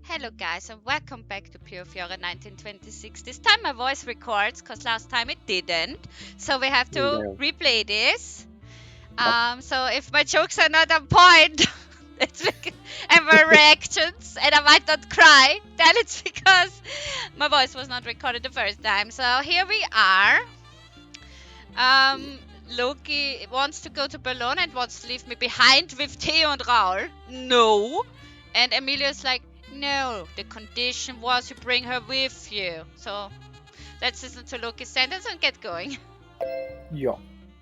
Hello guys and welcome back to Piofiore 1926. This time my voice records because last time it didn't. So we have to replay this. So if my jokes are not on point and my reactions and I might not cry, then it's because my voice was not recorded the first time. So here we are. Loki wants to go to Burlone and wants to leave me behind with Theo and Raul. No. And Emilio's like, no, the condition was you bring her with you. So let's listen to Loki's sentence and get going.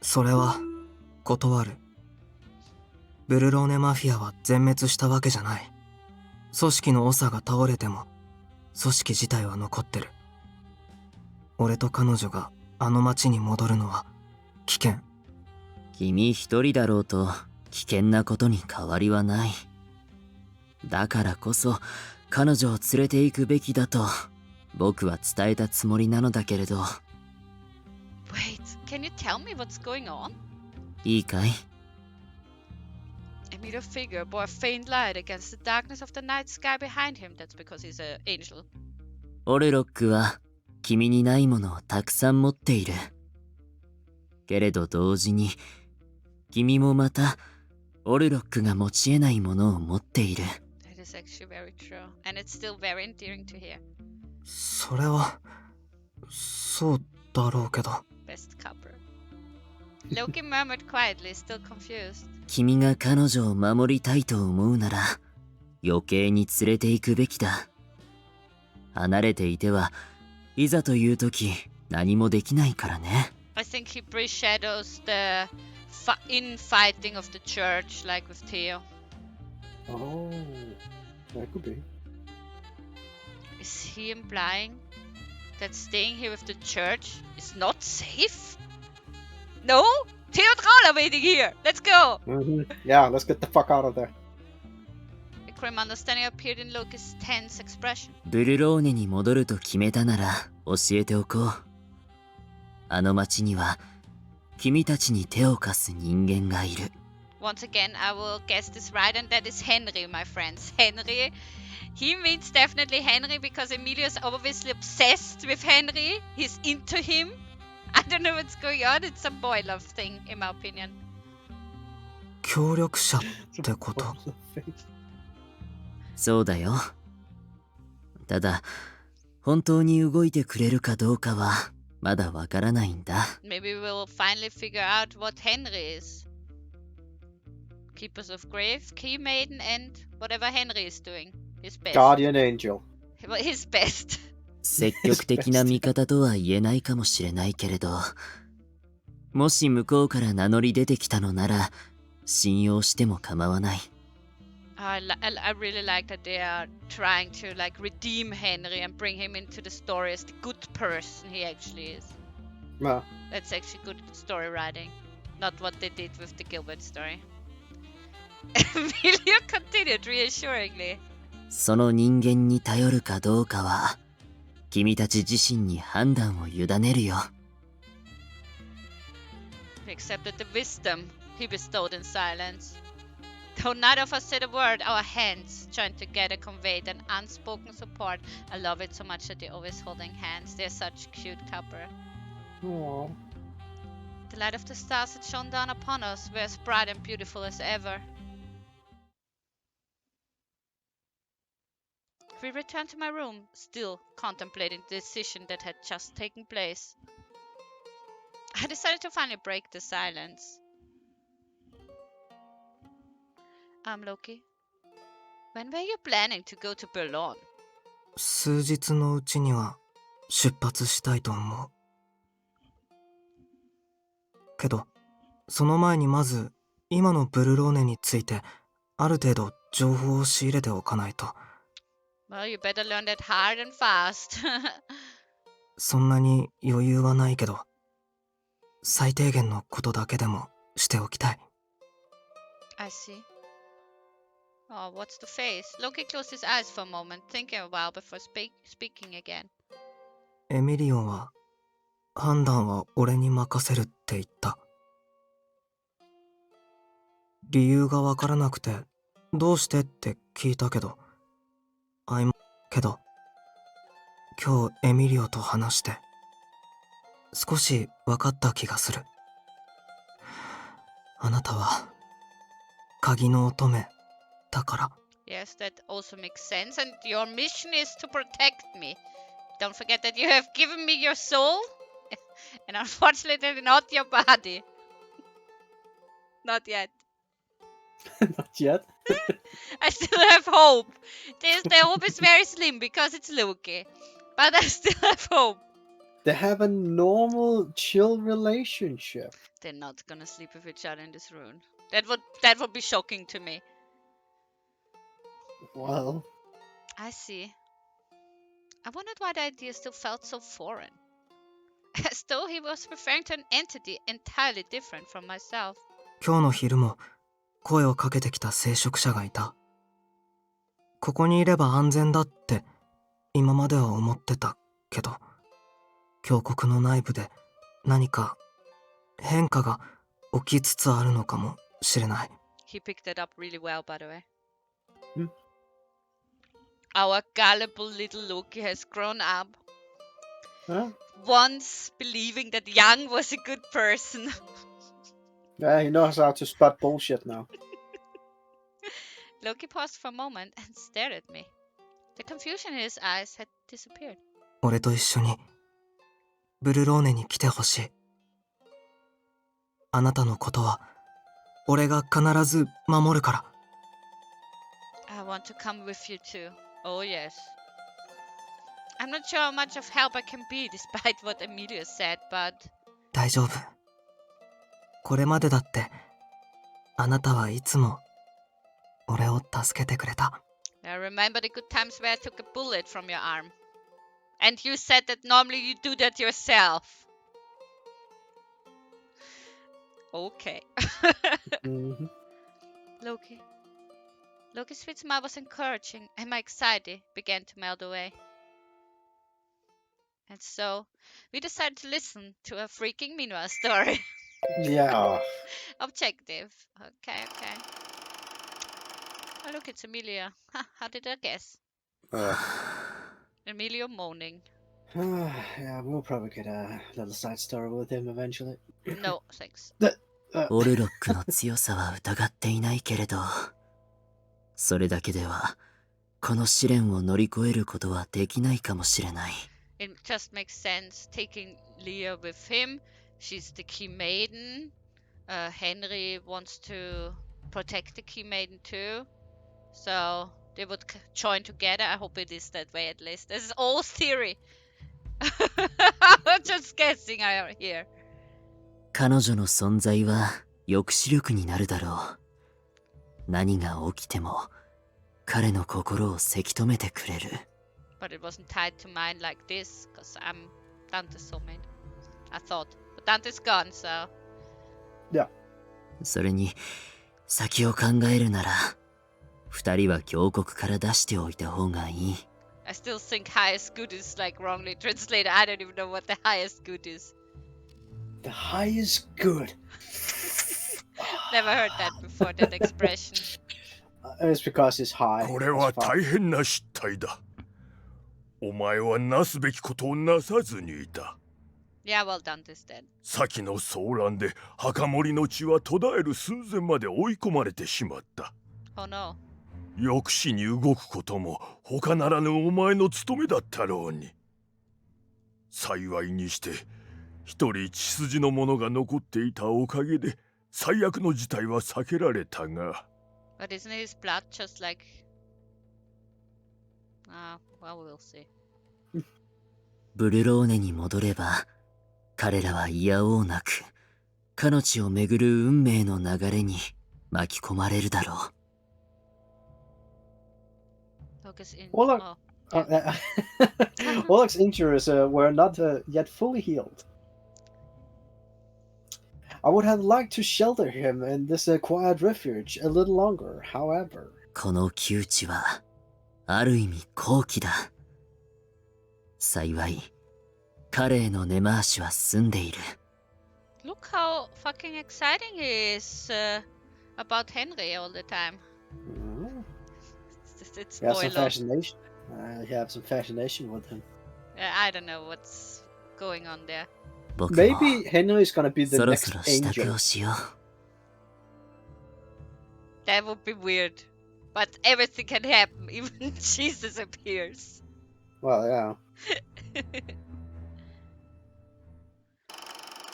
それは断る。ブルローネマフィアは全滅したわけじゃない。組織の長が倒れても組織自体は残ってる。俺と彼女があの町に戻るのは危険。君一人だろうと危険なことに変わりはない。だからこそ彼女を連れて行くべきだと僕は伝えたつもりなのだけれど。Wait, can you tell me what's going on? いいかい？ Emilio figure bore a faint light against the darkness of the night sky behind him. That's because he's an angel. オルロックは君にないものをたくさん持っている。けれど同時に君もまたオルロックが持ち得ないものを持っている。That is actually very true, and it's still very endearing to hear. それはそうだろうけど。Best copper. Loki murmured quietly, still confused. 君が彼女を守りたいと思うなら余計に連れて行くべきだ。離れていてはいざという時何もできないからね。I think he pre-shadows the infighting of the church, like with Theo. Oh, that could be. Is he implying that staying here with the church is not safe? No? Theo and Raul are waiting here. Let's go. Yeah, let's get the fuck out of there. A grim understanding appeared in Loki's tense expression. ブルローネに戻ると決めたなら教えておこう。あの町には君たちに手を貸す人間がいる。Once again, I will guess this right, and that is Henry, my friends. Henry. He means definitely Henry because Emilio is obviously obsessed with Henry. He's into him. I don't know what's going on. It's a boy love thing, in my opinion. 協力者ってこと？そうだよ。ただ、本当に動いてくれるかどうかはまだわからないんだ。Maybe we'll finally figure out what Henry is. Keepers of Grave, Key Maiden, and whatever Henry is doing. His best. Guardian Angel. His best. 積極的な味方とは言えないかもしれないけれど、もし向こうから名乗り出てきたのなら信用しても構わない。I really like that they are trying to like redeem Henry and bring him into the story as the good person he actually is. That's actually good story writing, not what they did with the Gilbert story. Emilio continued reassuringly. その人間に頼るかどうかは君たち自身に判断を委ねるよ。We accepted the wisdom he bestowed in silence. Though neither of us said a word, our hands joined together conveyed an unspoken support. I love it so much that they're always holding hands. They're such a cute couple. Aww. The light of the stars that shone down upon us were as bright and beautiful as ever. We returned to my room, still contemplating the decision that had just taken place. I decided to finally break the silence. Loki, when were you planning to go to Burlone? 数日のうちには出発したいと思う。けど、その前にまず今のブルローネについてある程度情報を仕入れておかないと。Well, you better learn that hard and fast. そんなに余裕はないけど、最低限のことだけでもしておきたい。I see. Oh, what's the face? Loki closed his eyes for a moment, thinking a while before speaking again. エミリオンは判断は俺に任せるって言った。理由がわからなくてどうしてって聞いたけど、けど、今日エミリオと話して、少し分かった気がする。あなたは、鍵の乙女だから。Yes, that also makes sense. And your mission is to protect me. Don't forget that you have given me your soul. And unfortunately not your body. Not yet. Not yet. I still have hope. The hope is very slim because it's Loki. But I still have hope. They have a normal, chill relationship. They're not gonna sleep with each other in this room. That would be shocking to me. Well, I see. I wondered why the idea still felt so foreign. As though he was referring to an entity entirely different from myself. 今日の昼も声をかけてきた聖職者がいた。ここにいれば安全だって今までは思ってたけど、峡谷の内部で何か変化が起きつつあるのかもしれない。He picked it up really well, by the way. Hmm? Our gullible little Loki has grown up. huh? Once believing that Yang was a good person. Yeah, he knows how to spot bullshit now. Loki paused for a moment and stared at me. The confusion in his eyes had disappeared. 俺と一緒にブルローネに来てほしい。あなたのことは俺が必ず守るから。I want to come with you too. Oh yes. I'm not sure how much of help I can be despite what Emilio said, but... 大丈夫。これまでだってあなたはいつも俺を助けてくれた。I remember the good times where I took a bullet from your arm. And you said that normally you do that yourself. Okay. Mhm. Loki's sweet smile was encouraging, and my anxiety began to melt away. And so, we decided to listen to a freaking meanwhile story. Yeah. Objective. Okay. Oh, look, it's Emilio. How did I guess? Emilio moaning. Yeah, we'll probably get a little side story with him eventually. No, thanks. オルロックの強さは疑っていないけれど、それだけではこの試練を乗り越えることはできないかもしれない。It just makes sense taking Leah with him. She's the key maiden. Henry wants to protect the key maiden too. So they would join together. I hope it is that way at least. This is all theory. I'm just guessing here. 彼女の存在は抑止力になるだろう。何が起きても彼の心をせき止めてくれる。But it wasn't tied to mine like this, because I'm Dante's soulmate. I thought. But Dante's gone, so... Yeah. それに、先を考えるなら、二人は峡谷から出しておいた方がいい。I still think highest good is like wrongly translated. I don't even know what the highest good is. The highest good. Never heard that before, that expression. It's because it's high. これは大変な失態だ。お前はなすべきことをなさずにいた。Yeah, well, Dante's dead. 先の騒乱で墓守の血は途絶える寸前まで追い込まれてしまった。Oh no. 抑止に動くことも他ならぬお前の務めだったろうに。幸いにして一人血筋の者が残っていたおかげで最悪の事態は避けられたが。But isn't his blood just like... well, we'll see. ブルローネに戻れば、彼らは嫌おうなく、彼女をめぐる運命の流れに巻き込まれるだろう。Focus in... Well, look, Orlok's injuries were not yet fully healed. I would have liked to shelter him in this quiet refuge a little longer, however. この窮地は、ある意味好機だ。幸い、彼への根回しは済んでいる。Look how fucking exciting he is about Henry all the time. Mm. It's Yeah, some spoiler. fascination. You have some fascination with him. I don't know what's going on there. 僕も Maybe Henry is gonna be the そろそ next ろ支度 angel. をしよう。 That would be weird. But everything can happen. Even Jesus appears. Well, yeah.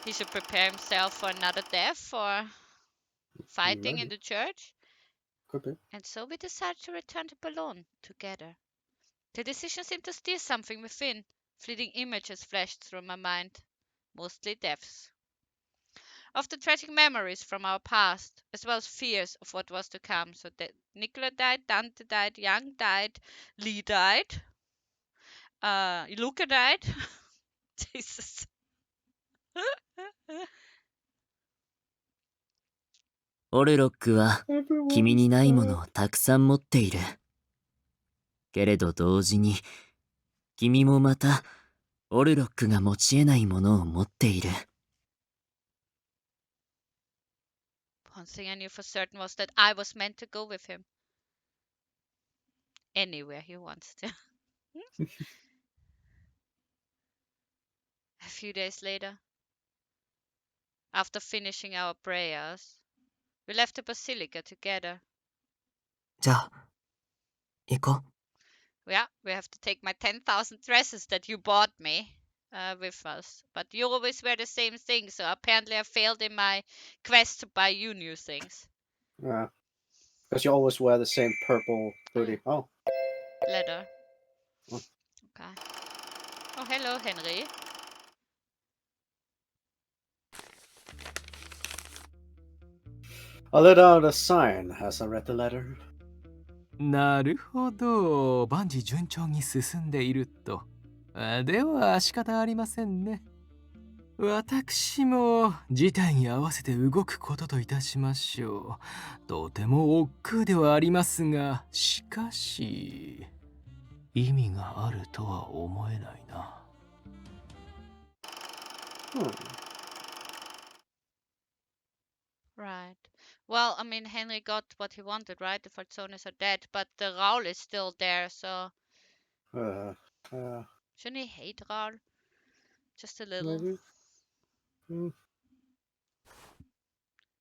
He should prepare himself for another death or fighting in Maybe. the church. Could be. And so we decided to return to Burlone together. The decision seemed to stir something within. Fleeting images flashed through my mind. Mostly deaths. Of the tragic memories from our past, as well as fears of what was to come. So that Nicola died, Dante died, Young died, Lee died, Luca died. Jesus. オルロックは君にないものをたくさん持っている。けれど同時に君もまたオルロックが持ち得ないものを持っている。One thing I knew for certain was that I was meant to go with him. Anywhere he wants to. A few days later, after finishing our prayers, we left the basilica together. じゃあ、行こう。Yeah, we have to take my 10,000 dresses that you bought me with us. But you always wear the same thing, so apparently I failed in my quest to buy you new things. Yeah. Because you always wear the same purple hoodie. Oh. Leather. Oh. Okay. Oh, hello, Henry. I let out a sign as I read the letter. なるほど、万事順調に進んでいると。では仕方ありませんね。私も事態に合わせて動くことといたしましょう。とても億劫ではありますが、しかし意味があるとは思えないな。Right. Well, I mean, Henry got what he wanted, right? The Falzones are dead, but the Raul is still there, so... Shouldn't he hate Raul? Just a little. Maybe.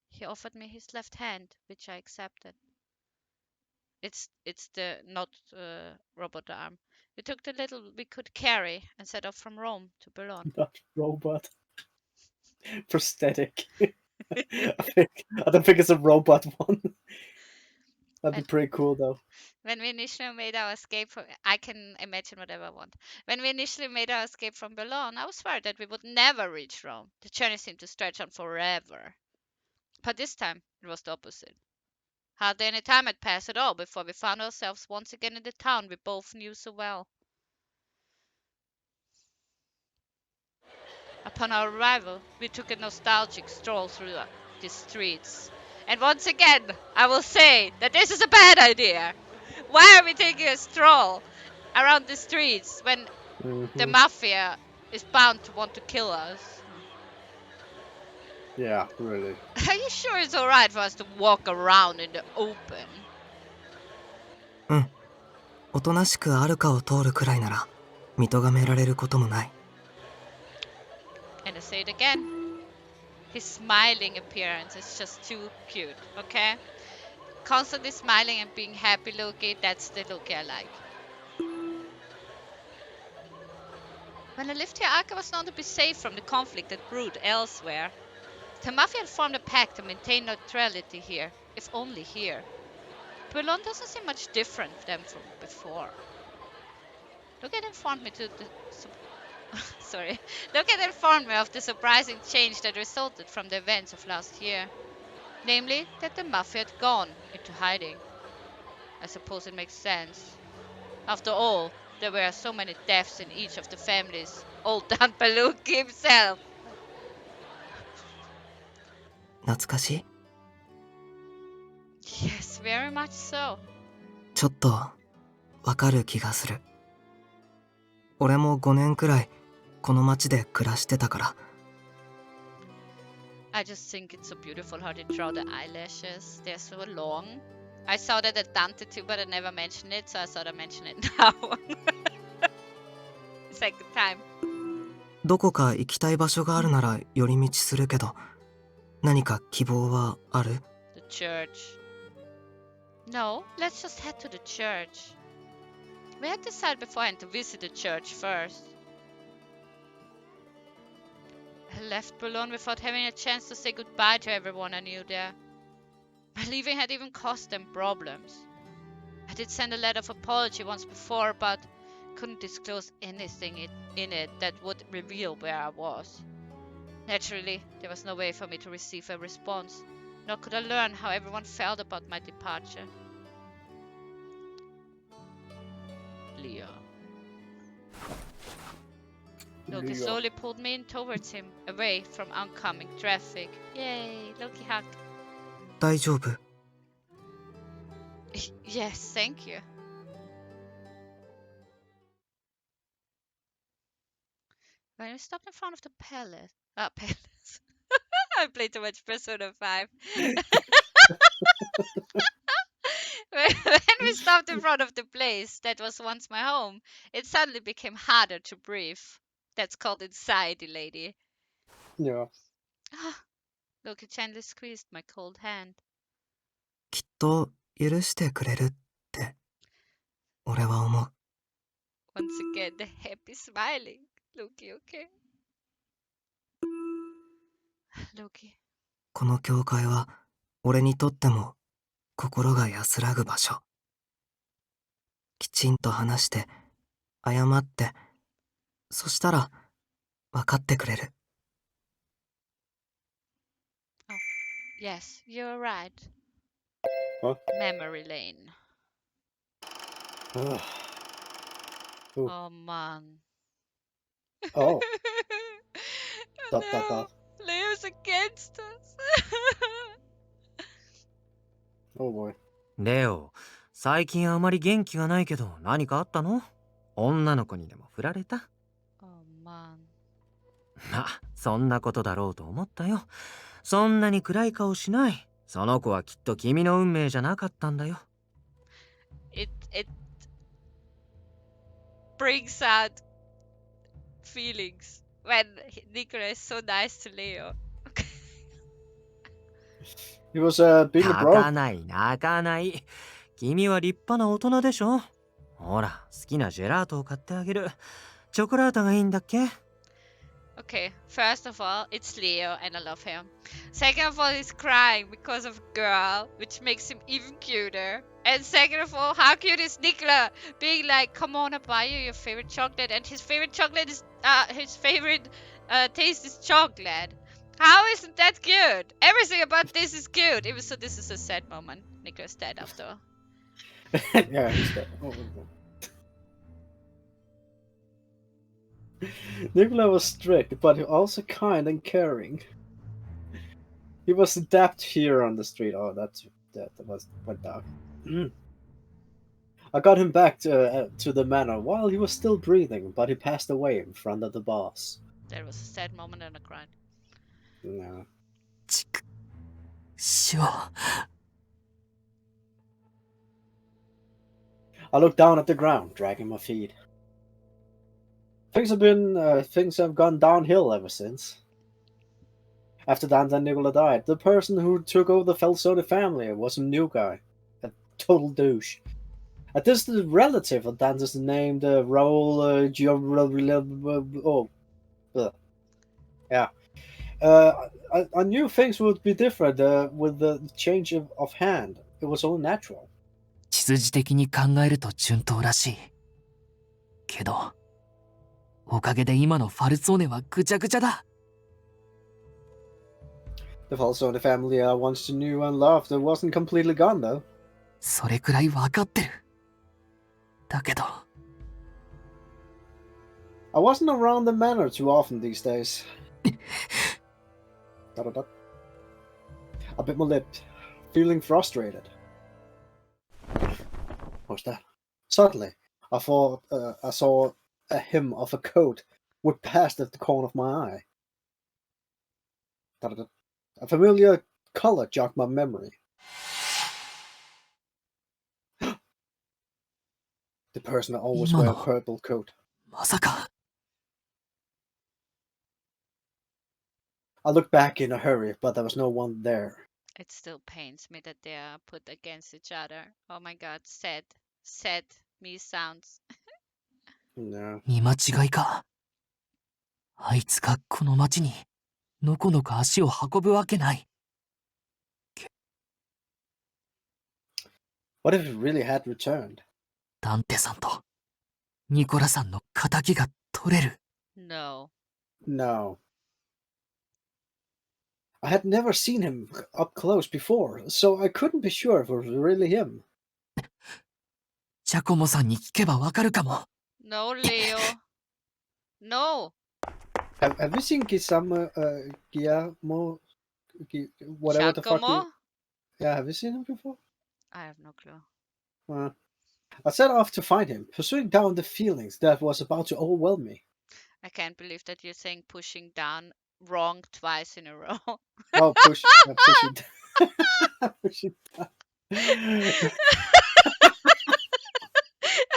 He offered me his left hand, which I accepted. It's the not robot arm. We took the little we could carry and set off from Rome to Burlone. Not robot. Prosthetic. I don't think it's a robot one. That'd be pretty cool though. When we initially made our escape from... I can imagine whatever I want. When we initially made our escape from Burlone, I was worried that we would never reach Rome. The journey seemed to stretch on forever. But this time, it was the opposite. Hardly any time had passed at all before we found ourselves once again in the town we both knew so well. Upon our arrival, we took a nostalgic stroll through the streets. And once again, I will say that this is a bad idea. Why are we taking a stroll around the streets when the mafia is bound to want to kill us? Yeah, really. Are you sure it's alright for us to walk around in the open? うん。おとなしくあるかを通るくらいなら見とがめられることもない。And I say it again. His smiling appearance is just too cute, okay? Constantly smiling and being happy looking, that's the look I like. When I lived here, Arca was known to be safe from the conflict that brewed elsewhere. The Mafia had formed a pact to maintain neutrality here, if only here. Burlone doesn't seem much different than from before. Look at informed me of the surprising change that resulted from the events of last year. Namely, that the Mafia had gone into hiding. I suppose it makes sense. After all, there were so many deaths in each of the families. Old Dan Paluki himself. 懐かしい？ Yes, very much so. ちょっとわかる気がする。俺も5年くらいこの町で暮らしてたから。I just think it's so beautiful how they draw the eyelashes. They're so long. I saw that at Dante too, but I never mentioned it, so I thought I'd mention it now. Second time. どこか行きたい場所があるなら寄り道するけど、何か希望はある？ The church. No, let's just head to the church. We had decided beforehand to visit the church first. I left Burlone without having a chance to say goodbye to everyone I knew there. My leaving had even caused them problems. I did send a letter of apology once before, but couldn't disclose anything in it that would reveal where I was. Naturally, there was no way for me to receive a response, nor could I learn how everyone felt about my departure. Leo. Loki slowly pulled me in towards him, away from oncoming traffic. Yay, Loki hug. 大丈夫？ Yes, thank you. When we stopped in front of the palace. Palace. I played too much Persona 5. When we stopped in front of the place that was once my home, it suddenly became harder to breathe. That's called anxiety, lady. Yeah. Loki gently squeezed my cold hand. きっと許してくれるって俺は思う。 Once again, the happy smiling. Loki, okay? Loki. この教会は俺にとっても心が安らぐ場所。きちんと話して謝って、そしたら分かってくれる。 Yes, you're right. What? Memory lane. Ooh. Oh man. Oh. No, Dot. Leo's against us. Oh boy. レオ、最近あまり元気がないけど何かあったの？女の子にでも振られた？ Oh man. まあ、そんなことだろうと思ったよ。そんなに暗い顔しない。その子はきっと君の運命じゃなかったんだよ。It brings out feelings when Nicola is so nice to Leo. He was being a 泣 bro. かない泣かない。君は立派な大人でしょ。ほら、好きなジェラートを買ってあげる。チョコラートがいいんだっけ？ Okay, first of all, it's Leo and I love him. Second of all, he's crying because of a girl, which makes him even cuter. And second of all, how cute is Nicola being like, come on, I'll buy you your favorite chocolate. And his favorite chocolate is, his favorite taste is chocolate. How isn't that cute? Everything about this is cute. Even so, this is a sad moment. Nicola's dead after all. Yeah, he's dead. Oh, oh. Nicola was strict, but also kind and caring. He was adept here on the street. Oh, that went dark. I got him back to the manor while he was still breathing, but he passed away in front of the boss. That was a sad moment and I cried. No. ちくしょう。 I looked down at the ground, dragging my feet. Things have gone downhill ever since. After Dante and Nicola died, the person who took over the Felsoni family was a new guy, a total douche. A distant relative of Dante's named Raoul I knew things would be different with the change of hand. It was all natural. 地筋的に考えると順当らしい。けど、おかげで今のファルツォーネはぐちゃぐちゃだ。The Falsone family I once knew and loved wasn't completely gone, though. それくらいわかってる。だけど。I wasn't around the manor too often these days. I bit my lip, feeling frustrated. What's that? Suddenly, I thought I saw a hem of a coat whip past at the corner of my eye. A familiar color jogged my memory. The person that always wears a purple coat. まさか。I looked back in a hurry, but there was no one there. It still pains me that they are put against each other. Oh my god, sad. Sad me sounds. No. 見間違いか。あいつがこの町にのこのこ足を運ぶわけない。What if it really had returned? ダンテさんとニコラさんの仇が取れる。No. No. I had never seen him up close before, so I couldn't be sure if it was really him. ジャコモさんに聞けばわかるかも。No, Leo. No. Have you seen Gisamo, Guillermo, whatever the fuck? Giacomo? Yeah, have you seen him before? I have no clue. I set off to find him, pursuing down the feelings that was about to overwhelm me. I can't believe that you're saying pushing down wrong twice in a row. Oh, pushing down. Pushing down.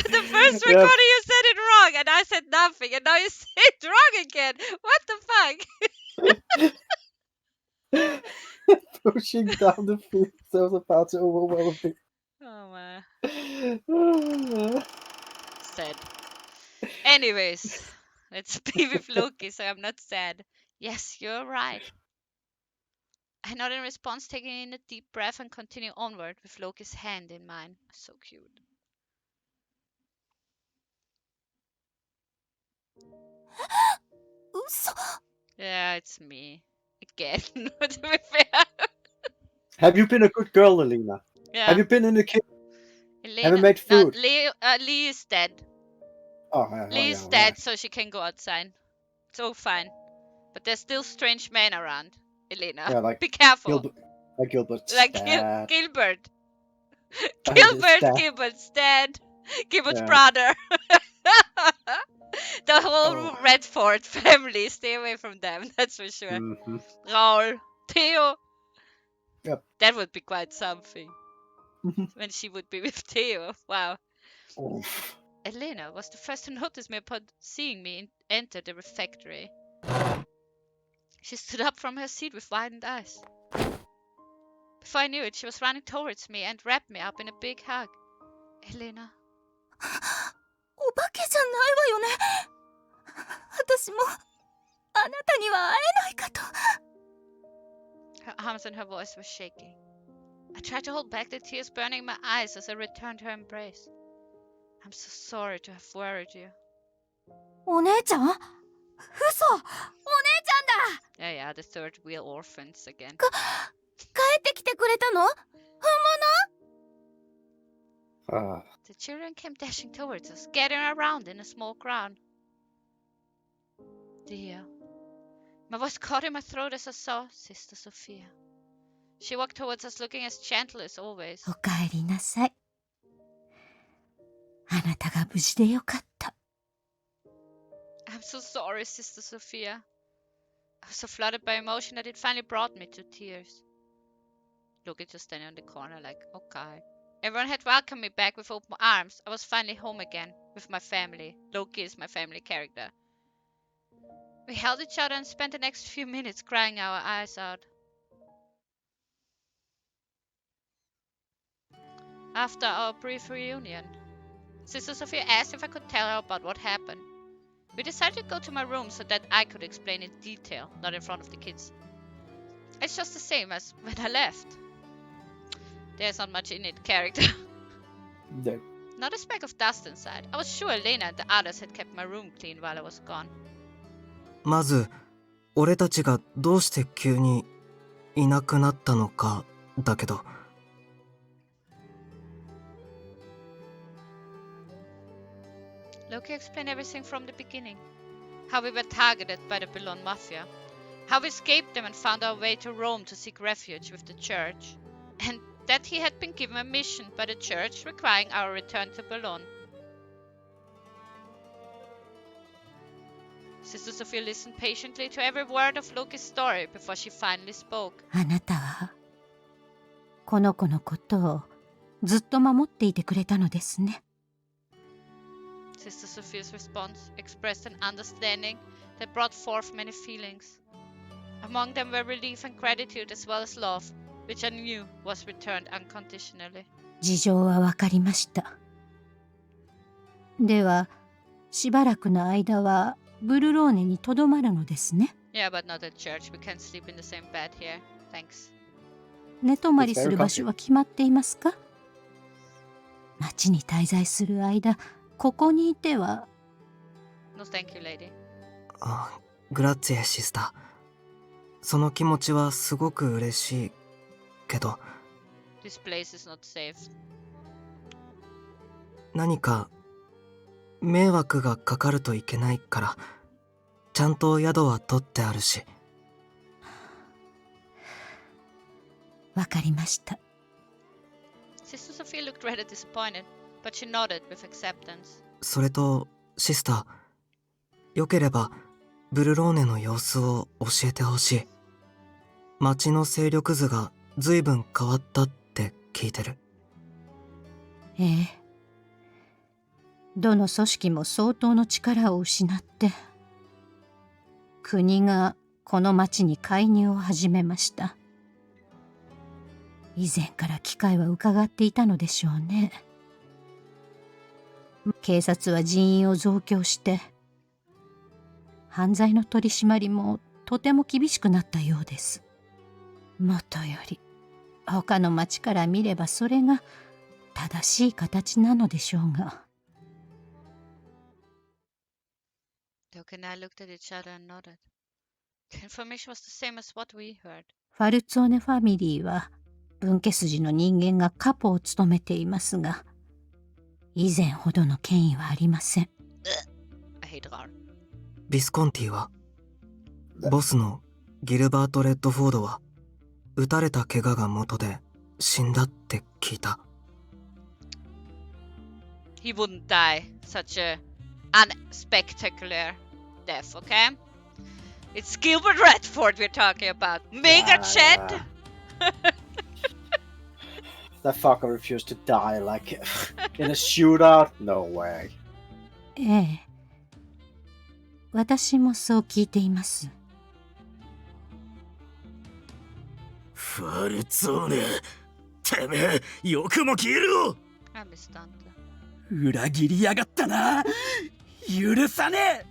The first recording you said it wrong and I said nothing and now you say it wrong again. What the fuck? Pushing down the feelings that was about to overwhelm me. Oh man. Sad. Anyways, let's be with Loki so I'm not sad. Yes, you're right. I nod in response, taking in a deep breath and continue onward with Loki's hand in mine. So cute. Yeah, it's me. Again. To be fair. Have you been a good girl, Alina? Yeah. Have you been in the kitchen? Elena, Have you made food? Lee is dead. Oh, Lee is dead, so she can go outside. It's all fine. But there's still strange men around, Elena. Yeah, like be careful. Gilbert's Like dad. Gilbert. His dad. Gilbert's dead. Gilbert's Yeah. brother. The whole Redford family. Stay away from them, that's for sure. Mm-hmm. Raul. Theo. Yep. That would be quite something. Mhm. When she would be with Theo. Wow. Oof. Elena was the first to notice me upon seeing me enter the refectory. She stood up from her seat with widened eyes. Before I knew it, she was running towards me and wrapped me up in a big hug. Elena. お化けじゃないわよね。私もあなたには会えないかと。 Her arms and her voice were shaking. I tried to hold back the tears burning in my eyes as I returned her embrace. I'm so sorry to have worried you. お姉ちゃん？嘘！お姉ちゃんだ！ Yeah, the third wheel orphans again. 帰ってきてくれたの？本 The children came dashing towards us, gathering around in a small crowd. Dear. My voice caught in my throat as I saw Sister Sophia. She walked towards us looking as gentle as always. おかえりなさい。あなたが無事でよかった。 I'm so sorry, Sister Sophia. I was so flooded by emotion that it finally brought me to tears. Loki just standing on the corner like, okay. Everyone had welcomed me back with open arms. I was finally home again with my family. Loki is my family character. We held each other and spent the next few minutes crying our eyes out. After our brief reunion, Sister Sophia asked if I could tell her about what happened. We decided to go to my room so that I could explain in detail, not in front of the kids. It's just the same as when I left. There's not much in it, character. No. Not a speck of dust inside. I was sure Elena and the others had kept my room clean while I was gone. まず、俺たちがどうして急にいなくなったのかだけど。Loki explained everything from the beginning. How we were targeted by the Burlone Mafia. How we escaped them and found our way to Rome to seek refuge with the church. And that he had been given a mission by the church requiring our return to Burlone. Sister Sophia listened patiently to every word of Loki's story before she finally spoke. あなたはこの子のことをずっと守っていてくれたのですね。Sister Sophia's response expressed an understanding that brought forth many feelings. Among them were relief and gratitude as well as love, which I knew was returned unconditionally. 事情はわかりました。では、しばらくの間はブルローネにとどまるのですね。Yeah, but not at church. We can't sleep in the same bed here. Thanks. 寝泊まりする場所は決まっていますか？町に滞在する間、ここにいては。No, thank you, lady. グラッツィエシスター。その気持ちはすごく嬉しいけど。This place is not safe. 何か迷惑がかかるといけないから、ちゃんと宿は取ってあるし。わかりました。Sister Sophia looked rather disappointed, but she nodded with acceptance. それと、シスター、よければブルローネの様子を教えてほしい。町の勢力図が随分変わったって聞いてる。ええ。どの組織も相当の力を失って、国がこの町に介入を始めました。以前から機会は伺っていたのでしょうね。警察は人員を増強して、犯罪の取り締まりもとても厳しくなったようです。もとより他の町から見ればそれが正しい形なのでしょうが。Luke and I looked at each other and nodded. The information was the same as what we heard. ファルツォーネファミリーは分家筋の人間がカポを務めていますが、以前ほどの権威はありません。I hate her. ビスコンティは、ボスのギルバート・レッドフォードは撃たれた怪我が元で死んだって聞いた。He wouldn't die such a unspectacular death, okay? It's Gilbert Redford we're talking about. Mega Chet! That fucker refused to die like in a shootout? No way. ええ。私もそう聞いています。ファルツォーネ、てめえ、よくも消えろ。I missed that. 裏切りやがったな。許さね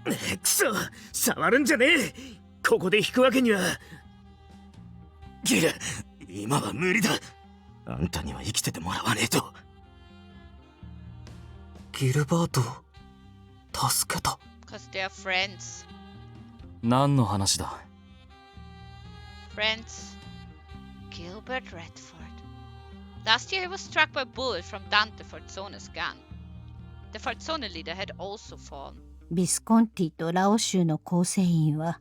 え。くそ、触るんじゃねえ。ここで引くわけには。ギル、今は無理だ。あんたには生きててもらわねえと。ギルバートを助けた。Because they are friends. 何の話だ？ Friends. Gilbert Redford. Last year he was struck by a bullet from Dante Forzone's gun. The Forzone leader had also fallen. ビスコンティとラオ州の構成員は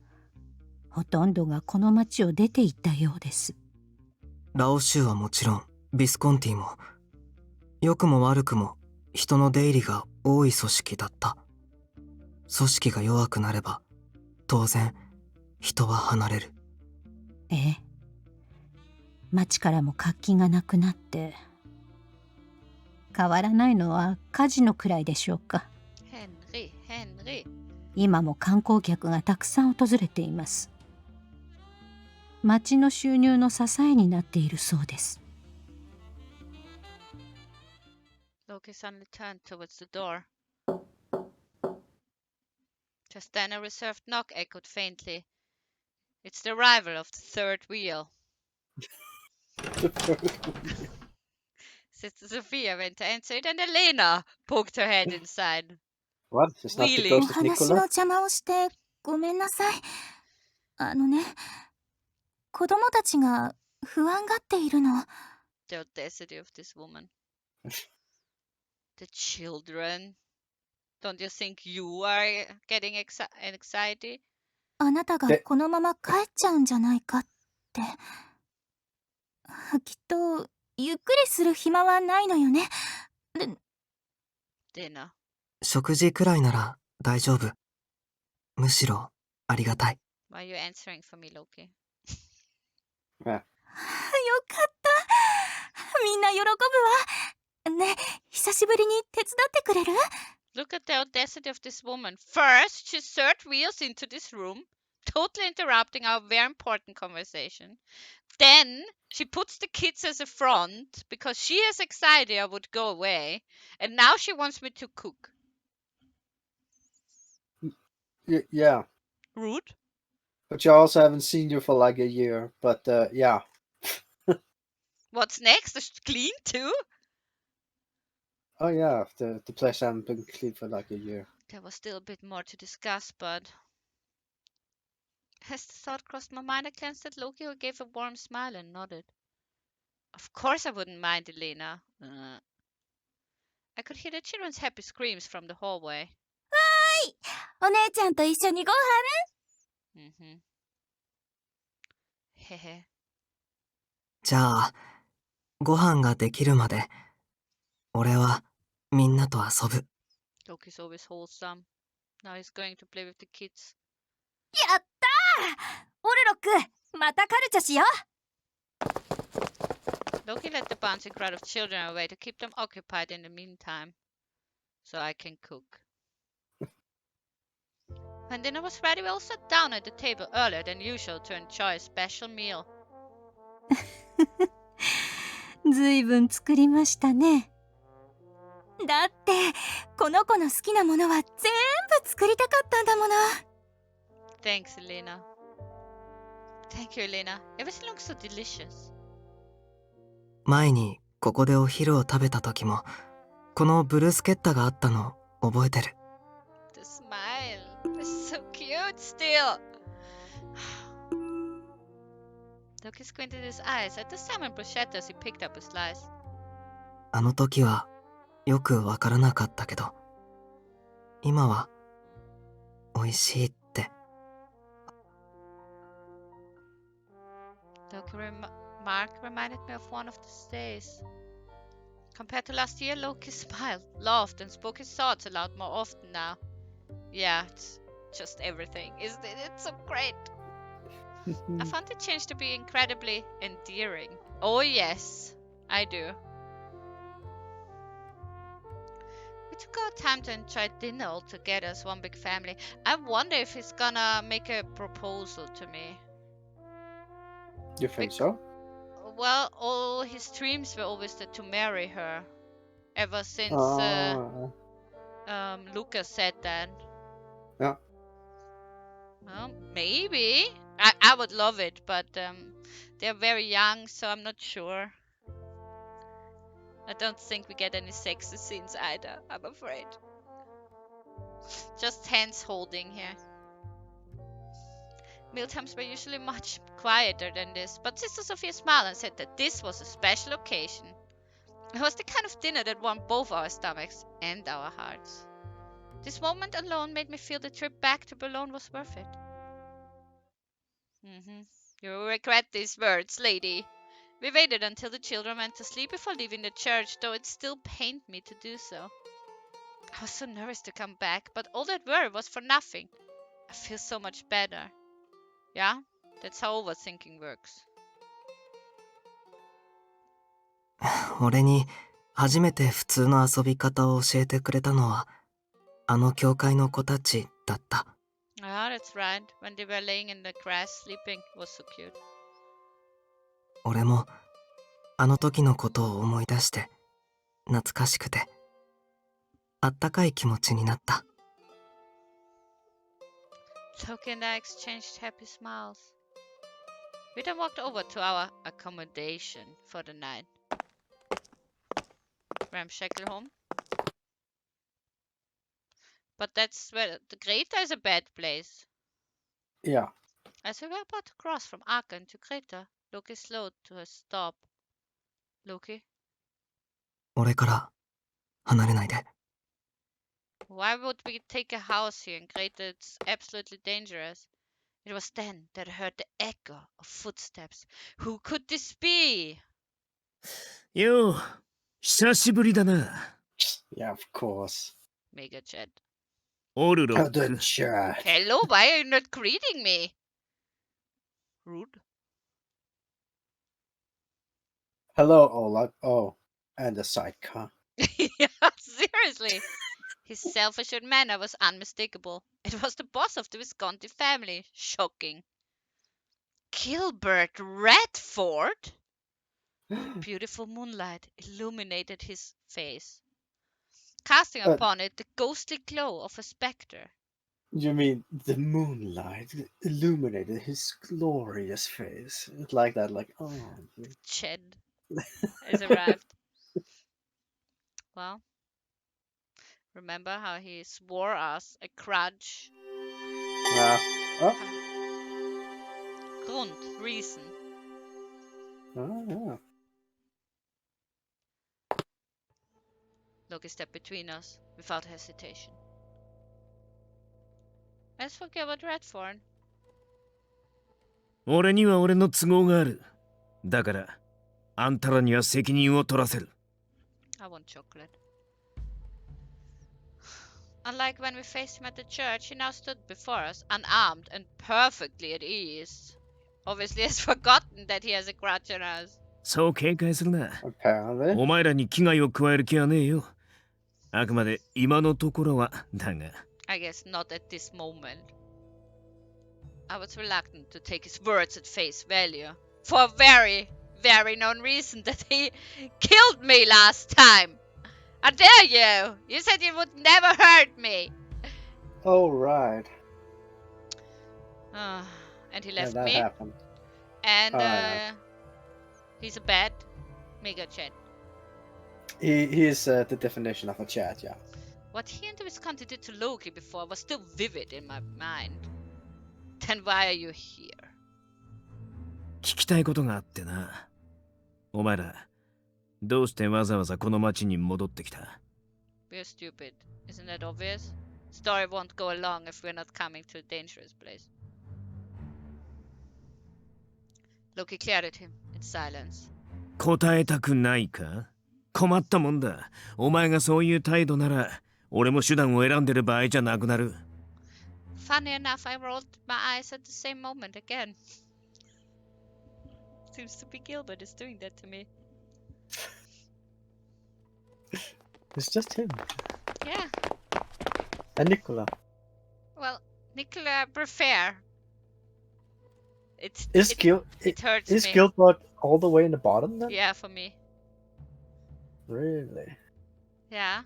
ほとんどがこの町を出て行ったようです。ラオ州はもちろん、ビスコンティも、良くも悪くも人の出入りが多い組織だった。組織が弱くなれば、当然人は離れる。ええ。町からも活気がなくなって、変わらないのはカジノくらいでしょうか。ヘンリー。今も観光客がたくさん訪れています。町の収入の支えになっているそうです。Loki suddenly turned towards the door. Just then a reserved knock echoed faintly. It's the arrival of the third wheel. Sister Sophia went to answer it and Elena poked her head inside. What? It's not the Really? ghost お of 話の Nicola? 邪魔をしてごめんなさい。子供たちが不安がっているの。The audacity of this woman. The children. Don't you think you are getting anxiety? あなたがこのまま帰っちゃうんじゃないかって。きっとゆっくりする暇はないのよね。Dinner. 食事くらいなら大丈夫。むしろありがたい。Why are you answering for me, Loki? Yeah. よかった。みんな喜ぶわ。ね、久久しぶりに手伝ってくれる？ Look at the audacity of this woman. First, she third wheels into this room, totally interrupting our very important conversation. Then, she puts the kids as a front because she has anxiety I would go away. And now she wants me to cook. Yeah. Rude. But you also haven't seen you for like a year. But yeah. What's next? Does she clean too? Oh yeah, the place hasn't been clean for like a year. There was still a bit more to discuss, but as the thought crossed my mind, I glanced at Loki, who gave a warm smile and nodded. Of course I wouldn't mind, Elena. I could hear the children's happy screams from the hallway. お姉ちゃんと一緒にご飯？ へへ。じゃあ、ご飯ができるまで、俺はみんなと遊ぶ。Loki's always wholesome. Now he's going to play with the kids. やったー！オルロック、またカルチャしよう。 Loki led the bouncing crowd of children away to keep them occupied in the meantime, so I can cook. When dinner was ready, we all sat down at the table earlier than usual to enjoy a special meal. ずいぶん作りましたね。だってこの子の好きなものは全部作りたかったんだもの。 Thanks, Elena. Thank you, Elena. Everything looks so delicious. 前にここでお昼を食べた時も、このブルースケッタがあったの覚えてる。The smile. It's so cute still. Loki squinted his eyes at the salmon bruschetta as he picked up a slice. あの時はよくわからなかったけど、今は美味しいって。Loki remark reminded me of one of these days. Compared to last year, Loki smiled, laughed, and spoke his thoughts aloud more often now. Yeah, it's just everything, isn't it? It's so great. I found the change to be incredibly endearing. Oh yes, I do. We took our time to enjoy dinner all together as one big family. I wonder if he's gonna make a proposal to me. You think so? Well, all his dreams were always to marry her. Ever since Lucas said that. Yeah. Well, maybe. I would love it, but they're very young, so I'm not sure. I don't think we get any sexy scenes either, I'm afraid. Just hands holding here. Mealtimes were usually much quieter than this, but Sister Sophia smiled and said that this was a special occasion. It was the kind of dinner that warmed both our stomachs and our hearts. This moment alone made me feel the trip back to Burlone was worth it. You will regret these words, lady. We waited until the children went to sleep before leaving the church, though it still pained me to do so. I was so nervous to come back, but all that worry was for nothing. I feel so much better. Yeah, that's how overthinking works. 俺に初めて普通の遊び方を教えてくれたのは、あの教会の子たちだった。Ah, that's right. When they were laying in the grass sleeping, it was so cute. 俺もあの時のことを思い出して懐かしくてあったかい気持ちになった。Loki and I exchanged happy smiles. We then walked over to our accommodation for the night. Ramshackle home. But that's where the Greta is a bad place. Yeah. As we were about to cross from Aachen to Greta, Loki slowed to a stop. Loki? 俺から離れないで。Why would we take a house here in Greta? It's absolutely dangerous. It was then that I heard the echo of footsteps. Who could this be? よう、久しぶりだな。Yeah, of course. Mega Chat. オルロッ The ク。 chat. Hello, why are you not greeting me? Rude. Hello, Orlok. Oh, and the sidecar. Yeah, seriously. His self-assured manner was unmistakable. It was the boss of the Visconti family. Shocking. Gilbert Redford? Beautiful moonlight illuminated his face, casting Uh, upon it the ghostly glow of a spectre. you mean the moonlight illuminated his glorious face? It's like that, like, oh. Ched has arrived. Well, remember how he swore us a grudge? Oh, Grund, reason. yeah. Loki stepped between us without hesitation. As for Gilbert Redford, 俺には俺の都合がある。だから、あんたらには責任を取らせる。I want chocolate. Unlike when we faced him at the church, he now stood before us, unarmed and perfectly at ease. Obviously has forgotten that he has a grudge on us. そう警戒するな。Apparently. お前らに危害を加える気はねえよ。あくまで今のところはだが。I guess not at this moment. I was reluctant to take his words at face value. For a very, very known reason that he killed me last time. How dare you! You said you would never hurt me. Oh, right. And he left that me. happened. And yeah. He's a bad mega chat. He is the definition of a chat, yeah. What he and the Visconti did to Loki before was still vivid in my mind. Then why are you here? 聞きたいことがあってな。お前ら、どうしてわざわざこの町に戻ってきた？ We're stupid. Isn't that obvious? Story won't go along if we're not coming to a dangerous place. Loki glared at him in silence. 答えたくないか？困ったもんだ。お前がそういう態度なら、俺も手段を選んでる場合じゃなくなる。Funny enough, I rolled my eyes at the same moment again. Seems to be Gilbert is doing that to me. It's just him. Yeah. And Nicola. Well, Nicola prefer. It hurts is me. Gilbert all the way in the bottom then? Yeah, for me. Really? Yeah.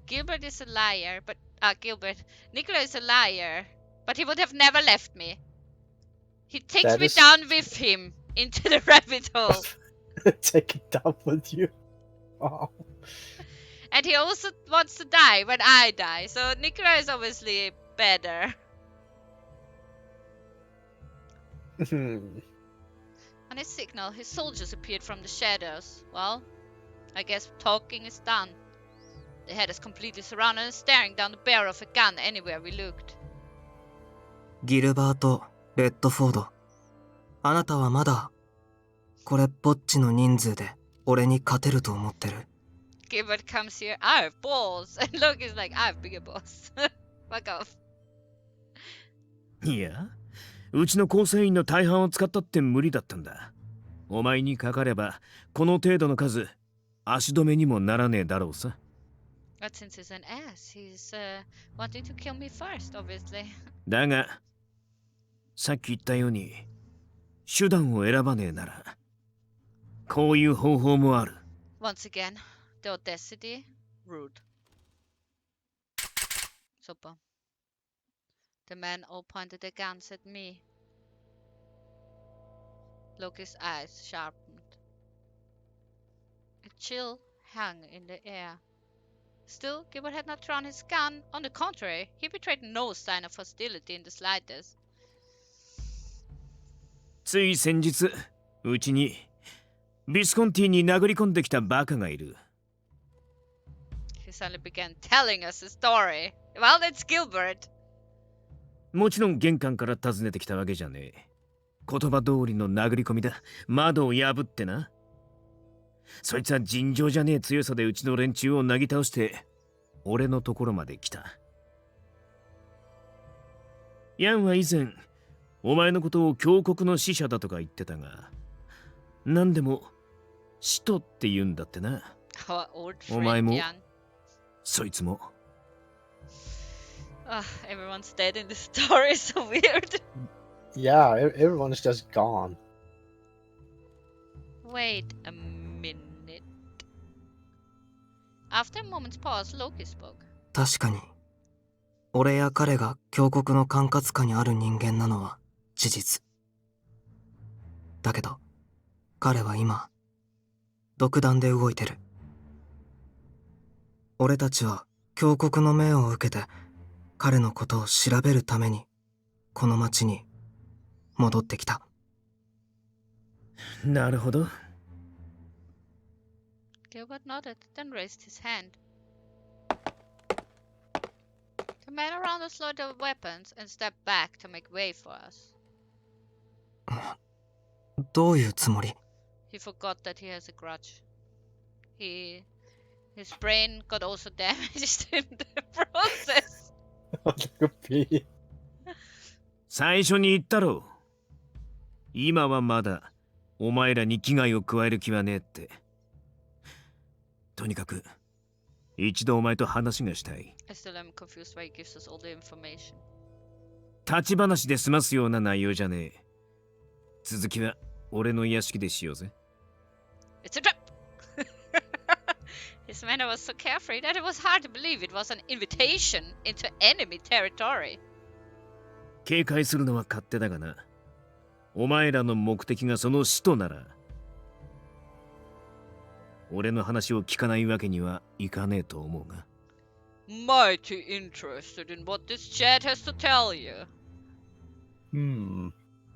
Gilbert is a liar, but Nicola is a liar, but he would have never left me. He takes me down with him into the rabbit hole. Take it down with you. Oh. And he also wants to die when I die, so Nicola is obviously better. On his signal, his soldiers appeared from the shadows. Well, I guess talking is done. They had us completely surrounded and staring down the barrel of a gun anywhere we looked. ギルバート・レッドフォード、あなたはまだこれっぽっちの人数で俺に勝てると思ってる。Gilbert comes here, I have balls, and Loki's like, I have bigger balls. Fuck off. いや、うちの構成員の大半を使ったって無理だったんだ。お前にかかれば、この程度の数、足止めにもならねえだろうさ。But since he's an ass, he's wanting to kill me first, obviously. だが、さっき言ったように、手段を選ばねえなら、こういう方法もある。Once again, the audacity, rude. Super. The men all pointed their guns at me. Loki's eyes sharpened. A chill hung in the air. Still, Gilbert had not drawn his gun. On the contrary, he betrayed no sign of hostility in the slightest. つい先日、うちにビスコンティに殴り込んできたバカがいる。He suddenly began telling us a story. Well, that's Gilbert. もちろん玄関から訪ねてきたわけじゃねえ。言葉通りの殴り込みだ。窓を破ってな。そいつは尋常じゃねえ強さでうちの連中をなぎ倒して俺のところまで来た。ヤンは以前お前のことを強国の使者だとか言ってたが、何でも使徒って言うんだってな。Our old お前 friend も Jan. そいつも Everyone's dead in the story, so weird. Yeah, everyone is just gone. Wait a minute. After a moment's pause, Loki spoke. 確かに俺や彼が峡谷の管轄下にある人間なのは事実だけど彼は今独断で動いてる。俺たちは峡谷の命を受けて彼のことを調べるためにこの町に戻ってきた。なるほど。Gilbert nodded, then raised his hand. The men around us lowered their weapons and stepped back to make way for us. どういうつもり？ He forgot that he has a grudge. His brain got also damaged in the process. Could be. 最初に言ったろ。今はまだお前らに危害を加える気はねえって。とにかく一度お前と話がしたい。I still am confused why he gives us all the information. 立ち話で済ますような内容じゃねえ。続きは俺の屋敷でしようぜ。It's a trap! His manner was so carefree that it was hard to believe it was an invitation into enemy territory. 警戒するのは勝手だがな。お前らの目的がその使徒なら、俺の話を聞かないわけにはいかねえと思うが。Mighty interested in what this chat has to tell you.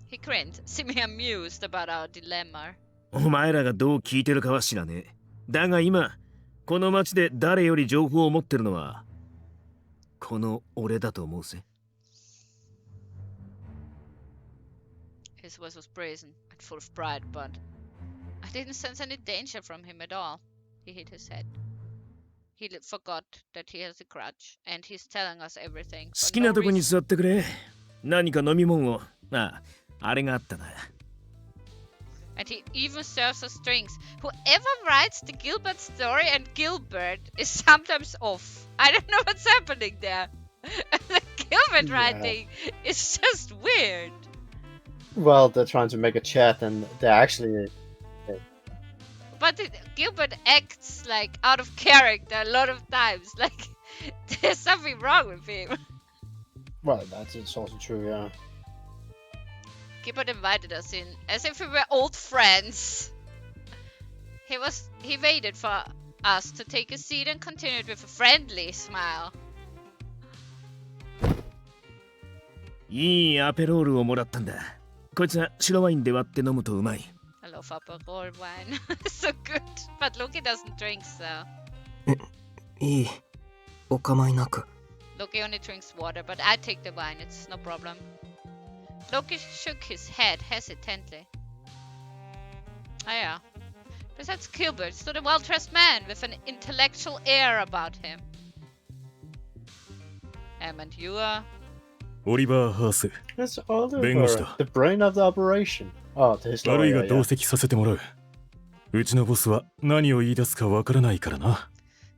He grinned, seeming amused about our dilemma. お前らがどう聞いてるかは知らねえ。だが今、この町で誰より情報を持ってるのは、この俺だと思うぜ。His voice was brazen and full of pride, but I didn't sense any danger from him at all. He hit his head. He forgot that he has a grudge, and he's telling us everything. 好きなとこに座ってくれ。何か飲み物を。あれがあったな。And he even serves us drinks. Whoever writes the Gilbert story and Gilbert is sometimes off. I don't know what's happening there. The Gilbert writing is just weird. Well, they're trying to make a chat and they're actually... But Gilbert acts like out of character a lot of times. Like, there's something wrong with him. Well, it's also true, yeah. Gilbert invited us in as if we were old friends. He waited for us to take a seat and continued with a friendly smile. いいアペロールをもらったんだ。こいつは白ワインで割って飲むとうまい。I love Aperol wine. So good. But Loki doesn't drink, so. いい。お構いなく。Loki only drinks water, but I take the wine. It's no problem. Loki shook his head hesitantly. Oh yeah. Besides Gilbert stood a well-dressed man with an intellectual air about him. And you are? オリバー・ハース。 That's Oliver, 弁護士だ。 the brain of the operation. Oh, the 悪い historian, が同席させてもらう。うちのボスは何を言い出すかわからないからな。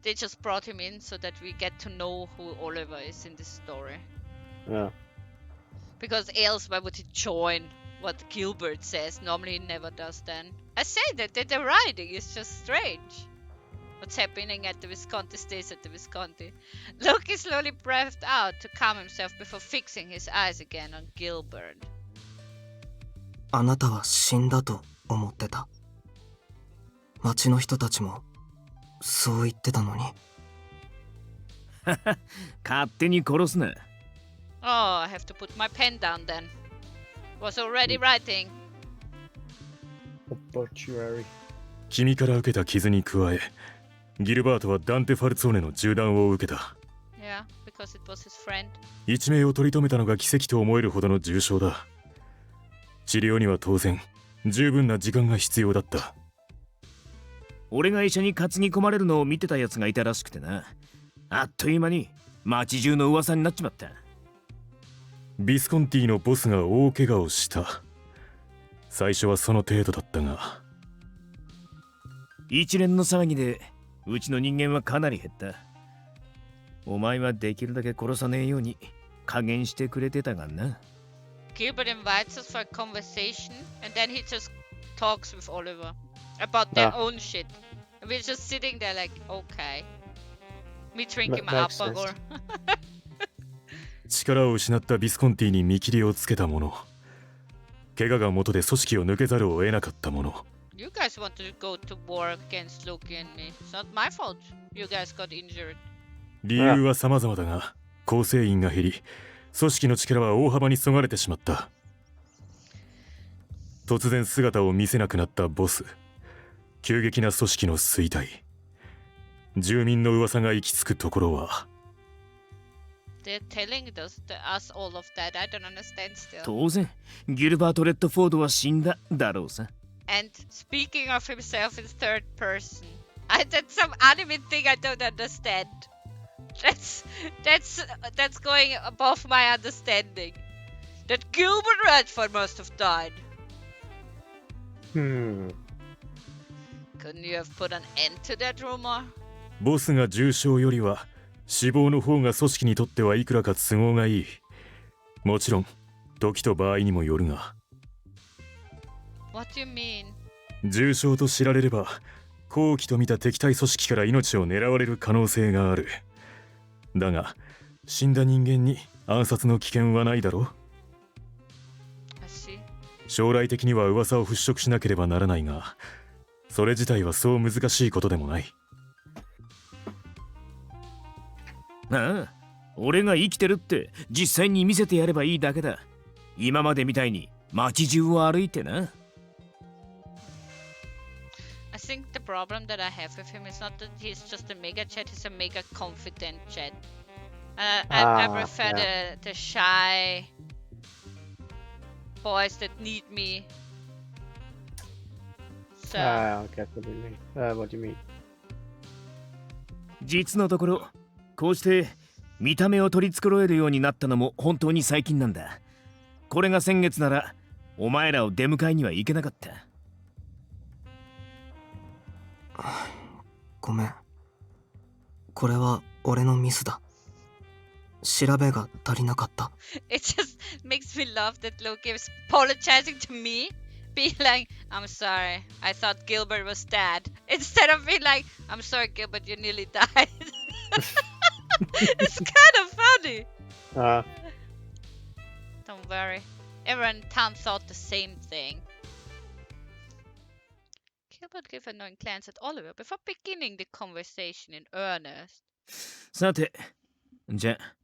They just brought him in so that we get to know who Oliver is in this story. Yeah. Because else, why would he join what Gilbert says? Normally he never does then. I say that the writing is just strange. What's happening at the Visconti stays at the Visconti. Loki slowly breathed out to calm himself before fixing his eyes again on Gilbert. あなたは死んだと思ってた。町の人たちもそう言ってたのに。勝手に殺すな。Oh, I have to put my pen down then. Was already writing. Obituary. 君から受けた傷に加え、ギルバートはダンテ・ファルツォーネの銃弾を受けた。Yeah, because it was his friend. 一命を取り留めたのが奇跡と思えるほどの重傷だ。治療には当然、十分な時間が必要だった。俺が医者に担ぎ込まれるのを見てたやつがいたらしくてな。あっという間に町中の噂になっちまった。ビスコンティのボスが大怪我をした。最初はその程度だったが。一連の騒ぎでうちの人間はかなり減った。お前はできるだけ殺さねえように加減してくれてたがな。Gilbert invites us for a conversation, and then he just talks with Oliver about their own shit. And we're just sitting there like, okay. Me drinking my Aperol. 力を失ったビスコンティに見切りをつけた者、怪我が元で組織を抜けざるを得なかった者。You guys want to go to war against Loki and me. It's not my fault. You guys got injured. 理由は様々だが、構成員が減り、組織の力は大幅にそがれてしまった。突然姿を見せなくなったボス、急激な組織の衰退、住民の噂が行き着くところは。They're telling us all of that. I don't understand still. 当然、ギルバート・レッドフォードは死んだだろうさ。And speaking of himself in third person, that's some anime thing I don't understand. That's going above my understanding. That Gilbert Redford must have died. Couldn't you have put an end to that rumor? ボスが重傷よりは死亡の方が組織にとってはいくらか都合がいい。もちろん時と場合にもよるが。What do you mean? 重傷と知られれば好機と見た敵対組織から命を狙われる可能性がある。だが死んだ人間に暗殺の危険はないだろう。将来的には噂を払拭しなければならないが、それ自体はそう難しいことでもない。ああ、俺が生きてるって実際に見せてやればいいだけだ。今までみたいに街中を歩いてな。I think the problem that I have with him is not that he's just a mega chat, he's a mega confident chat. I prefer the shy boys that need me. So. Okay, what do you mean? 実のところ、こうして見た目を取り繕えるようになったのも本当に最近なんだ。これが先月ならお前らを出迎えには行けなかった。ごめん。これは俺のミスだ。調べが足りなかった。It just makes me laugh that Loki is apologizing to me, being like, I'm sorry, I thought Gilbert was dead. Instead of being like, I'm sorry Gilbert, you nearly died. It's kind of funny. Don't worry. Everyone in town thought the same thing. Gilbert gave a knowing glance at Oliver before beginning the conversation in earnest. さて、じゃあ、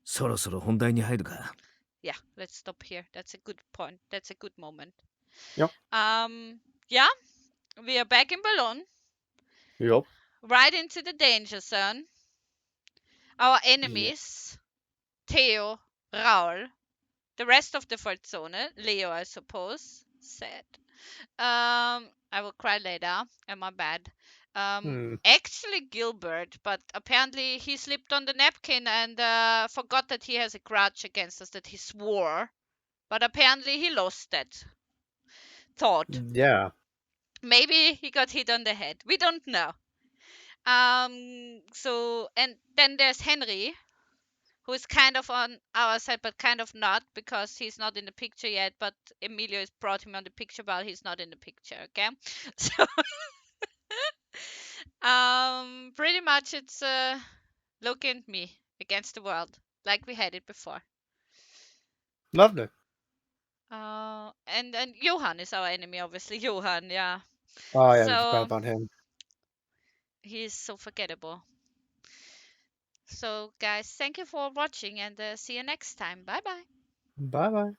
そろそろ本題に入るか。Yeah, let's stop here. That's a good point. That's a good moment. Yep. Yeah, we are back in Burlone. Yep. Right into the danger zone. Our enemies, Theo, Raul, the rest of the Voltzone, Leo, I suppose, sad. I will cry later. My bad. Actually Gilbert, but apparently he slipped on the napkin and forgot that he has a grudge against us, that he swore. But apparently he lost that thought. Yeah. Maybe he got hit on the head. We don't know. So, and then there's Henry, who is kind of on our side, but kind of not, because he's not in the picture yet, but Emilio has brought him on the picture while he's not in the picture, okay? So, pretty much it's Loki and me against the world, like we had it before. Lovely. And Johan is our enemy, obviously. Johan, yeah. Oh, yeah, So, I forgot about him. He's so forgettable. So, guys, thank you for watching and see you next time. Bye-bye. Bye-bye.